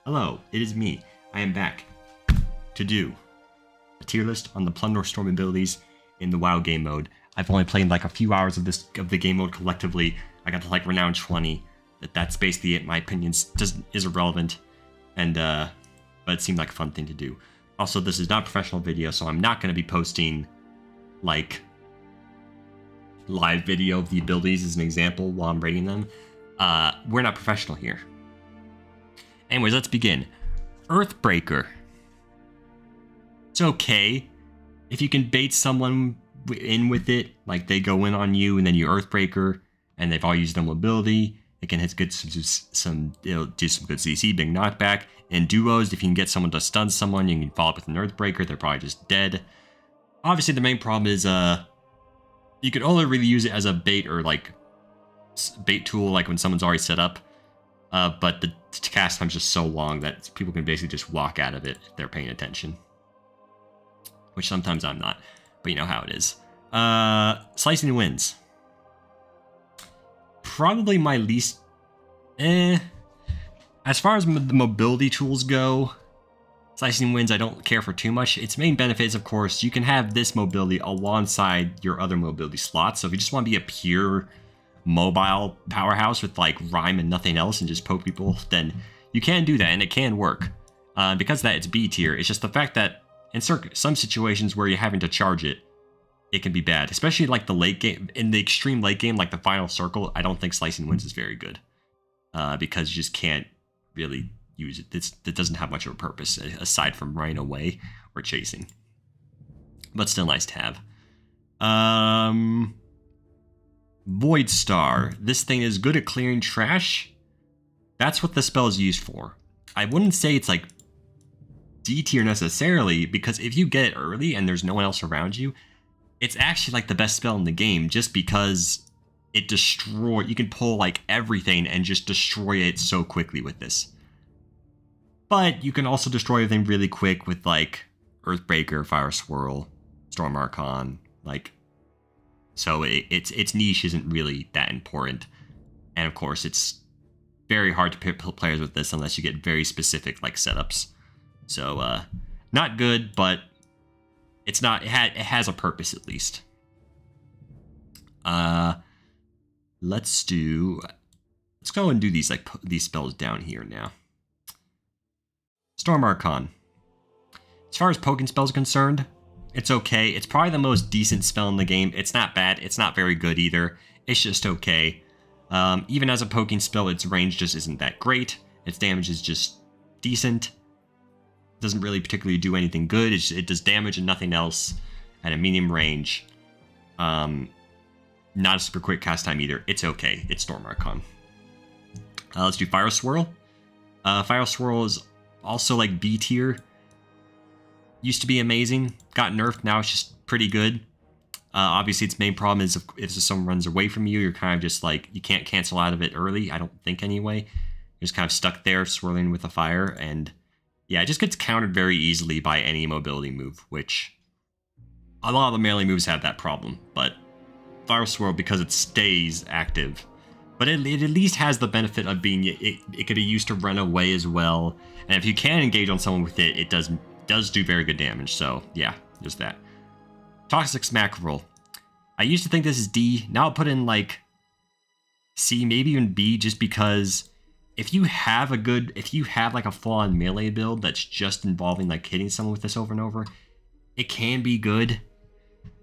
Hello, it is me. I am back to do a tier list on the Plunderstorm abilities in the WoW game mode. I've only played like a few hours of the game mode collectively. I got to like Renown 20. That's basically it. My opinions is irrelevant, and but it seemed like a fun thing to do. Also, this is not a professional video, so I'm not going to be posting like live video of the abilities as an example while I'm rating them. We're not professional here. Anyways, let's begin. Earthbreaker. It's okay if you can bait someone in with it, like they go in on you and then you Earthbreaker, and they've all used their mobility. It can hit good it'll do some good CC, big knockback. In duos, if you can get someone to stun someone, you can follow up with an Earthbreaker. They're probably just dead. Obviously, the main problem is you can only really use it as a bait or like bait tool, like when someone's already set up. But the cast time's just so long that people can basically just walk out of it if they're paying attention. Which sometimes I'm not, but you know how it is. Slicing Winds. Probably my least... As far as the mobility tools go, Slicing Winds I don't care for too much. Its main benefit is, of course, you can have this mobility alongside your other mobility slots. So if you just want to be a pure mobile powerhouse with like Ryme and nothing else and just poke people, then you can do that and it can work. Because of that, it's B tier. It's just the fact that in some situations where you're having to charge it, it can be bad. Especially like the late game, in the extreme late game, like the final circle, I don't think Slicing Winds is very good. Because you just can't really use it. It doesn't have much of a purpose aside from running away or chasing. But still nice to have. Void Star. This thing is good at clearing trash. That's what the spell is used for. I wouldn't say it's like D tier necessarily, because if you get it early and there's no one else around you, it's actually like the best spell in the game just because it you can pull like everything and just destroy it so quickly with this. But you can also destroy everything really quick with like Earthbreaker, Fire Swirl, Storm Archon, like. So its niche isn't really that important. And of course, it's very hard to pick players with this unless you get very specific like setups. So not good, but it's not. It has a purpose at least. Let's go and do these these spells down here now. Storm Archon. As far as poking spells are concerned, it's okay. It's probably the most decent spell in the game. It's not bad. It's not very good either. It's just okay. Even as a poking spell, its range just isn't that great. Its damage is just decent. Doesn't really particularly do anything good. It does damage and nothing else at a medium range. Not a super quick cast time either. It's okay. It's Storm Archon. Let's do Fire Swirl. Fire Swirl is also like B tier. Used to be amazing, got nerfed, now it's just pretty good. Obviously, its main problem is if someone runs away from you, you're kind of just like, you can't cancel out of it early, I don't think anyway. You're just kind of stuck there swirling with the fire, and yeah, it just gets countered very easily by any mobility move, which a lot of the melee moves have that problem, but Fire Swirl, because it stays active, but it at least has the benefit of being, it could be used to run away as well, and if you can engage on someone with it, it does do very good damage, so yeah, there's that. Toxic Mackerel. I used to think this is D, now I'll put in like C, maybe even B, just because if you have like a full-on melee build that's just involving like hitting someone with this over and over, it can be good.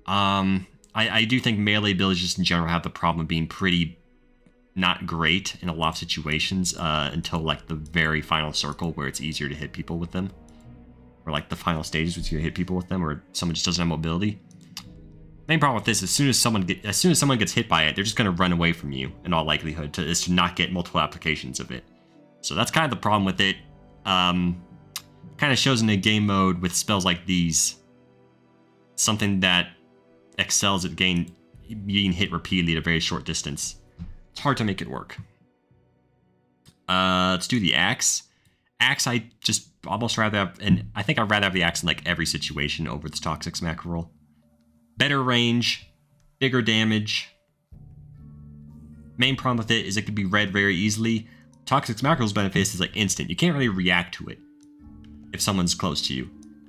I do think melee builds just in general have the problem of being pretty not great in a lot of situations until like the very final circle where it's easier to hit people with them. Or like the final stages which you hit people with them, or someone just doesn't have mobility. Main problem with this, as soon as someone gets hit by it, they're just going to run away from you in all likelihood is to not get multiple applications of it. So that's kind of the problem with it. Kind of shows in a game mode with spells like these something that excels at being hit repeatedly at a very short distance. It's hard to make it work. Let's do the Axe. Axe, I just almost rather have, and I think I'd rather have the Axe in like every situation over this Toxic Mackerel. Better range, bigger damage. Main problem with it is it can be read very easily. Toxic Mackerel's benefit is like instant. You can't really react to it if someone's close to you.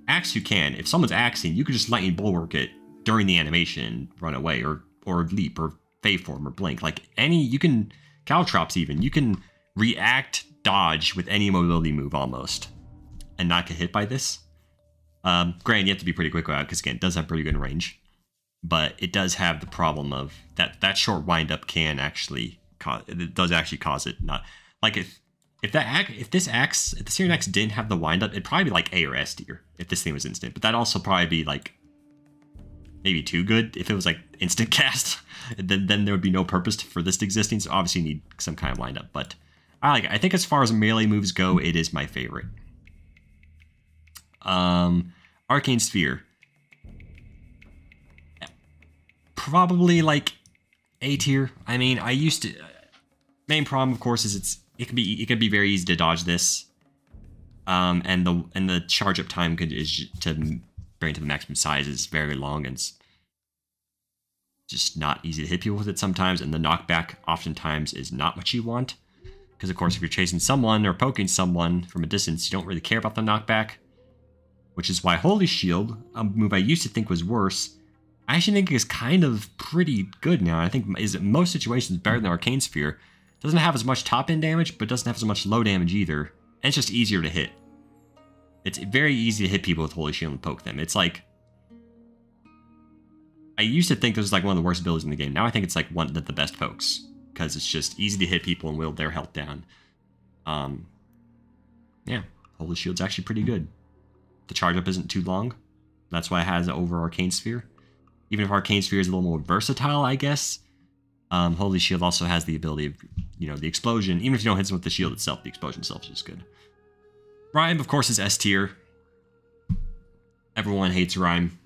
Axe you can. If someone's axing, you can just lightning bulwark it during the animation and run away, or leap, or phase form, or blink. Like any, you can, Caltrops even, you can react, dodge with any mobility move almost, and not get hit by this. Granted, you have to be pretty quick about it, because again, it does have pretty good range. But it does have the problem of that short windup can actually cause, it does actually cause it not, like if the Syrian Axe didn't have the windup, it'd probably be like A or S tier if this thing was instant. But that'd also probably be like maybe too good if it was like instant cast. then there would be no purpose for this existing. So obviously you need some kind of windup. But I like it. I think as far as melee moves go, it is my favorite. Arcane Sphere. Probably like A tier. I mean, I used to. Main problem, of course, is it can be very easy to dodge this, and the charge up time to bring it to the maximum size is very long, and it's just not easy to hit people with it sometimes. And the knockback oftentimes is not what you want, because of course if you're chasing someone or poking someone from a distance, you don't really care about the knockback, which is why Holy Shield, a move I used to think was worse, I actually think is kind of pretty good now. I think is in most situations better than Arcane Sphere. Doesn't have as much top-end damage, but doesn't have as much low damage either. And it's just easier to hit. It's very easy to hit people with Holy Shield and poke them. It's like, I used to think this was like one of the worst abilities in the game. Now I think it's like one of the best pokes, because it's just easy to hit people and whittle their health down. Yeah, Holy Shield's actually pretty good. The charge up isn't too long. That's why it has it over Arcane Sphere. Even if Arcane Sphere is a little more versatile, I guess. Holy Shield also has the ability of, the explosion. Even if you don't hit them with the shield itself, the explosion itself is just good. Ryme, of course, is S tier. Everyone hates Ryme.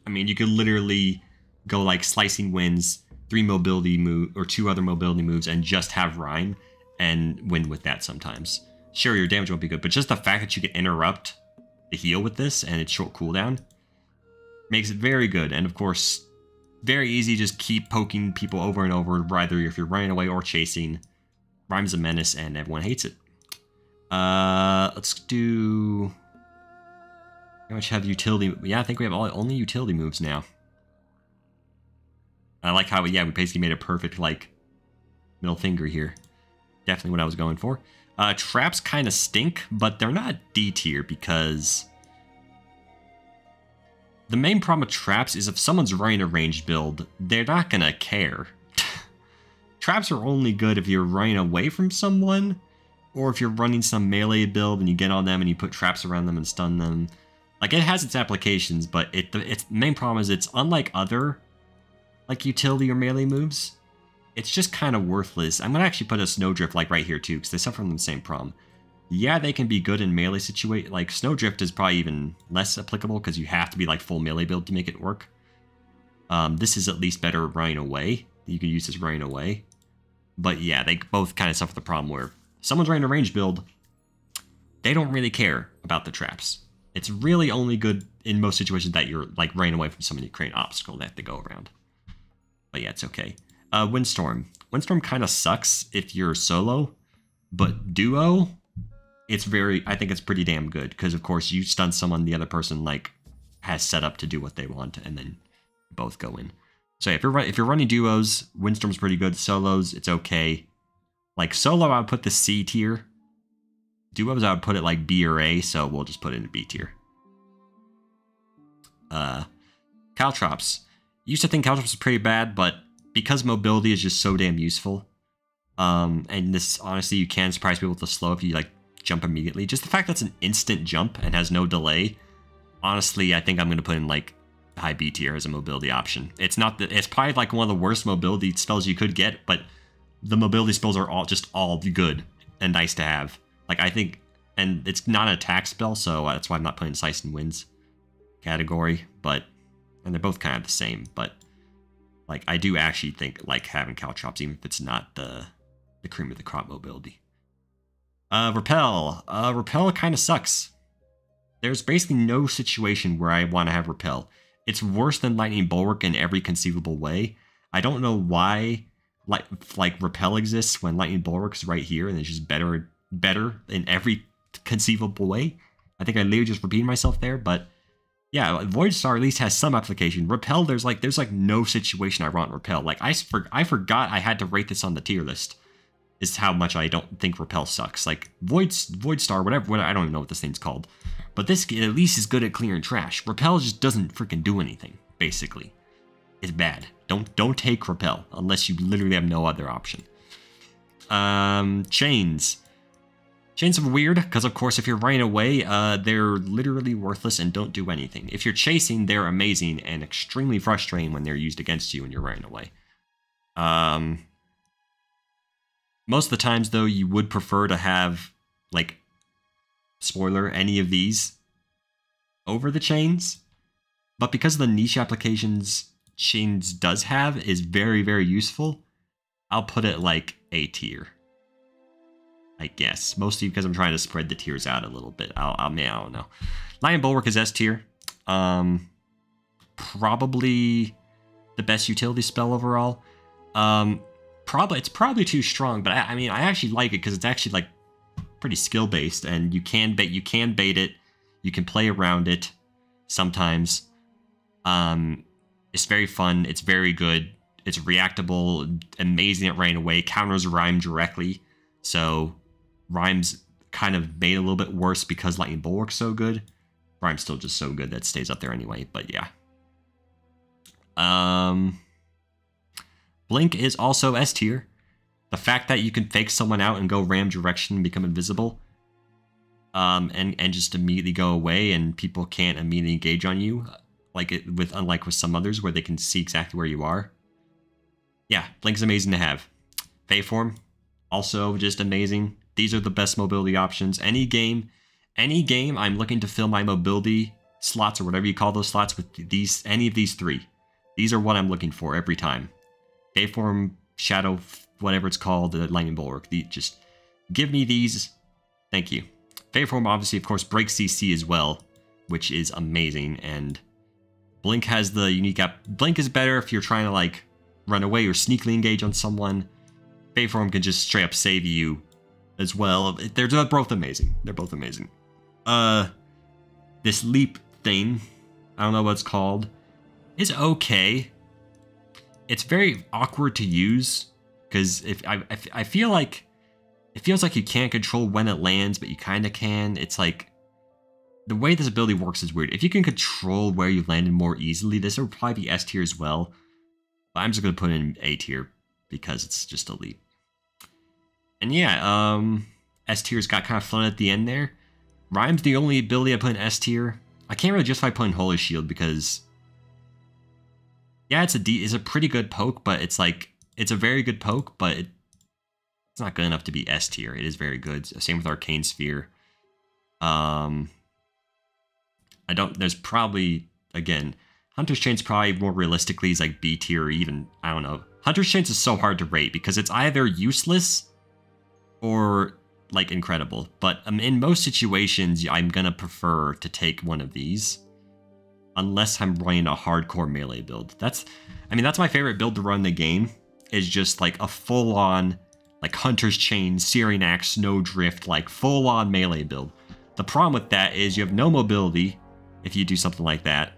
I mean, you could literally go like Slicing Winds, 3 mobility move or 2 other mobility moves, and just have Ryme and win with that sometimes. Sure, your damage won't be good, but just the fact that you can interrupt the heal with this and it's short cooldown makes it very good. And of course, very easy, just keep poking people over and over, either if you're running away or chasing. Ryme's a menace and everyone hates it. Let's do... How much have utility... Yeah, I think we have only utility moves now. I like how, yeah, we basically made a perfect, like, middle finger here. Definitely what I was going for. Traps kind of stink, but they're not D tier because... The main problem with traps is if someone's running a ranged build, they're not gonna care. Traps are only good if you're running away from someone, or if you're running some melee build and you get on them and you put traps around them and stun them. Like, it has its applications, but its main problem is it's unlike other, like, utility or melee moves. It's just kind of worthless. I'm gonna actually put a Snowdrift, like, right here, too, because they suffer from the same problem. Yeah, they can be good in melee situations. Like, Snowdrift is probably even less applicable because you have to be like full melee build to make it work. This is at least better running away. You can use this running away. But yeah, they both kind of suffer the problem where someone's running a range build, they don't really care about the traps. It's really only good in most situations that you're like running away from someone, you create an obstacle they have to go around. But yeah, it's okay. Windstorm. Windstorm kind of sucks if you're solo, but duo... I think it's pretty damn good, because of course you stun someone the other person like has set up to do what they want, and then both go in. So yeah, if you're running duos, Windstorm's pretty good. Solos, it's okay. Like solo, I would put the C tier. Duos, I would put it like B or A, so we'll just put it in B tier. Caltrops. Used to think Caltrops was pretty bad, but because mobility is just so damn useful, and this honestly you can surprise people with the slow if you like jump immediately. Just the fact that it's an instant jump and has no delay. Honestly, I think I'm going to put in like high B tier as a mobility option. It's probably like one of the worst mobility spells you could get, but the mobility spells are all good and nice to have. Like I think, and it's not an attack spell, so that's why I'm not putting Slicing Winds category, and they're both kind of the same, but like I do actually think like having Caltrops, even if it's not the cream of the crop mobility. Repel. Repel kind of sucks. There's basically no situation where I want to have Repel. It's worse than Lightning Bulwark in every conceivable way. I don't know why like Repel exists when Lightning Bulwark is right here and it's just better better in every conceivable way. I think I literally just repeated myself there, but yeah, Void Star at least has some application. Repel, there's like no situation I want Repel. Like I forgot I had to rate this on the tier list. Is how much I don't think Repel sucks. Like Void Star, whatever, I don't even know what this thing's called. But this at least is good at clearing trash. Repel just doesn't freaking do anything, basically. It's bad. Don't take Repel unless you literally have no other option. Chains. Chains are weird, because of course if you're running away, they're literally worthless and don't do anything. If you're chasing, they're amazing and extremely frustrating when they're used against you and you're running away. Most of the times, though, you would prefer to have, like, spoiler, any of these over the chains. But because of the niche applications chains does have is very, very useful, I'll put it like A tier. I guess. Mostly because I'm trying to spread the tiers out a little bit. I don't know. Lion Bulwark is S tier. Probably the best utility spell overall. It's probably too strong, but I mean I actually like it because it's actually like pretty skill based, and you can bait it, you can play around it sometimes. It's very fun, it's very good, it's reactable, amazing at running away, counters Ryme directly. So Ryme's kind of made a little bit worse because Lightning Bulwark's so good. Ryme's still just so good that it stays up there anyway, but yeah. Blink is also S tier. The fact that you can fake someone out and go ram direction and become invisible, and just immediately go away, and people can't immediately engage on you, unlike with some others where they can see exactly where you are. Yeah, Blink's amazing to have. Faeform, also just amazing. These are the best mobility options. Any game, I'm looking to fill my mobility slots, or whatever you call those slots, with any of these three. These are what I'm looking for every time. Faeform, Shadow, whatever it's called, the Lightning Bulwark. Just give me these. Thank you. Faeform, obviously, of course, breaks CC as well, which is amazing. And Blink has the unique app. Blink is better if you're trying to, like, run away or sneakily engage on someone. Faeform can just straight up save you as well. They're both amazing. They're both amazing. This leap thing, I don't know what it's called, is okay. It's very awkward to use, because I feel like it feels like you can't control when it lands, but you kind of can. It's like the way this ability works is weird. If you can control where you landed more easily, this would probably be S tier as well. But I'm just gonna put it in A tier because it's just a leap. And yeah, S tier's got kind of fun at the end there. Ryme's the only ability I put in S tier. I can't really justify putting Holy Shield because, yeah, it's a pretty good poke, but it's a very good poke, but it's not good enough to be S tier. It is very good. Same with Arcane Sphere. There's probably, again, Hunter's Chain's probably more realistically is like B tier, or even, I don't know. Hunter's Chain's is so hard to rate because it's either useless or like incredible. But in most situations, I'm gonna prefer to take one of these. Unless I'm running a hardcore melee build. That's my favorite build to run in the game, is just like a full-on, like Hunter's Chain, Searing Axe, Snowdrift, like full-on melee build. The problem with that is you have no mobility if you do something like that.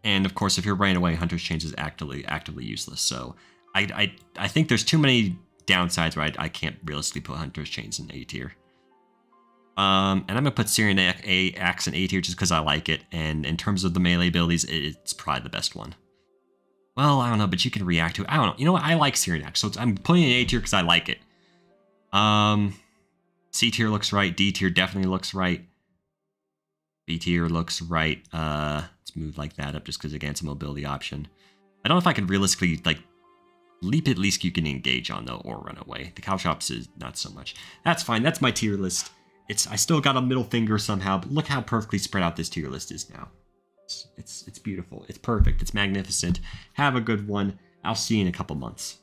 And of course, if you're running away, Hunter's Chain is actively useless. So I think there's too many downsides where I can't realistically put Hunter's Chains in A tier. And I'm going to put Searing Axe in A tier just because I like it. And in terms of the melee abilities, it's probably the best one. Well, I don't know, but you can react to it. I don't know. You know what? I like Searing Axe, so I'm putting it in A tier because I like it. C tier looks right. D tier definitely looks right. B tier looks right. Let's move like that up just because, again, it's a mobility option. I don't know if I can realistically, like, leap at least you can engage on, though, or run away. The Caltrops is not so much. That's fine. That's my tier list. I still got a middle finger somehow, but look how perfectly spread out this tier list is now. It's beautiful. It's perfect. It's magnificent. Have a good one. I'll see you in a couple months.